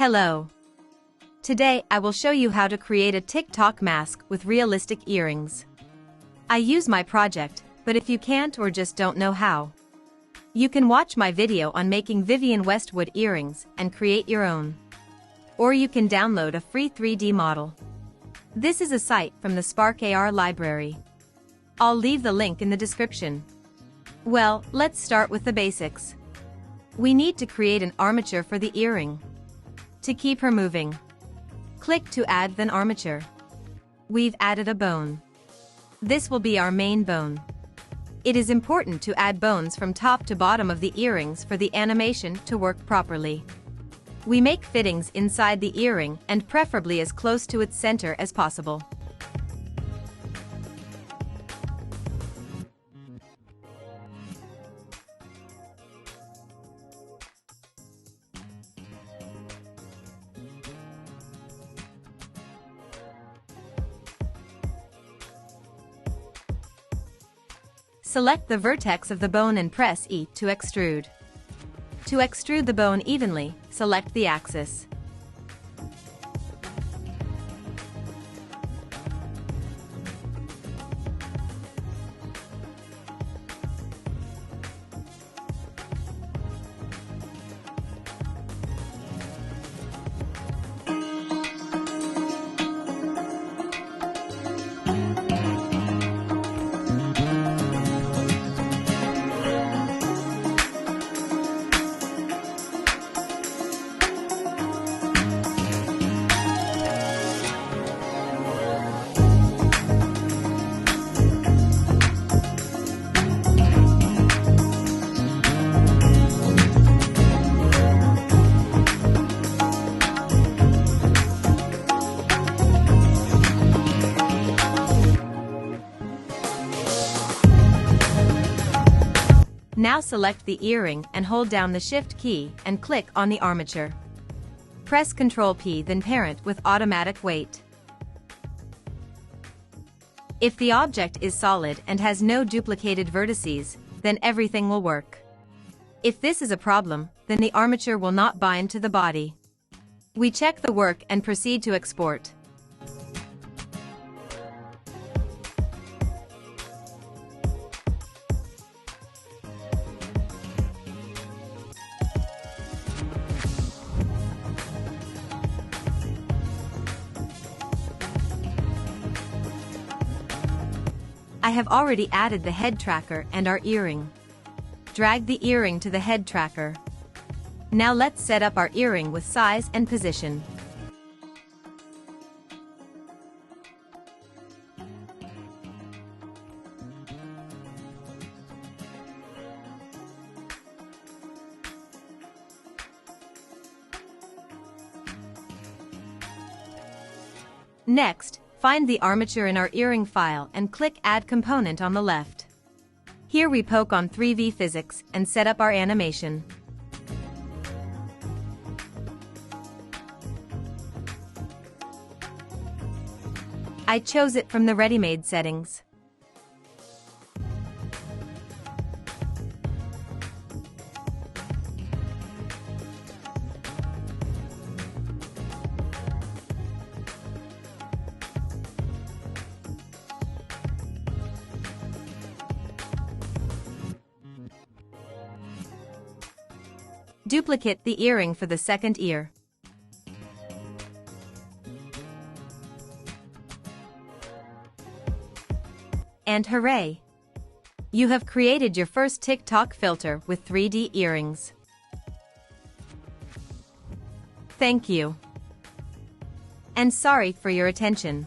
Hello. Today I will show you how to create a TikTok mask with realistic earrings. I use my project, but if you can't or just don't know how, you can watch my video on making Vivienne Westwood earrings and create your own. Or you can download a free 3D model. This is a site from the Spark AR library. I'll leave the link in the description. Well, let's start with the basics. We need to create an armature for the earring. To keep her moving, click to add an armature. We've added a bone. This will be our main bone. It is important to add bones from top to bottom of the earrings for the animation to work properly. We make fittings inside the earring and preferably as close to its center as possible. Select the vertex of the bone and press E to extrude. To extrude the bone evenly, select the axis. Now select the earring and hold down the Shift key and click on the armature. Press Ctrl P then parent with automatic weight. If the object is solid and has no duplicated vertices, then everything will work. If this is a problem, then the armature will not bind to the body. We check the work and proceed to export. I have already added the head tracker and our earring. Drag the earring to the head tracker. Now let's set up our earring with size and position. Next, find the armature in our earring file and click Add Component on the left. Here we poke on 3V Physics and set up our animation. I chose it from the ready-made settings. Duplicate the earring for the second ear. And hooray! You have created your first TikTok filter with 3D earrings. Thank you. And sorry for your attention.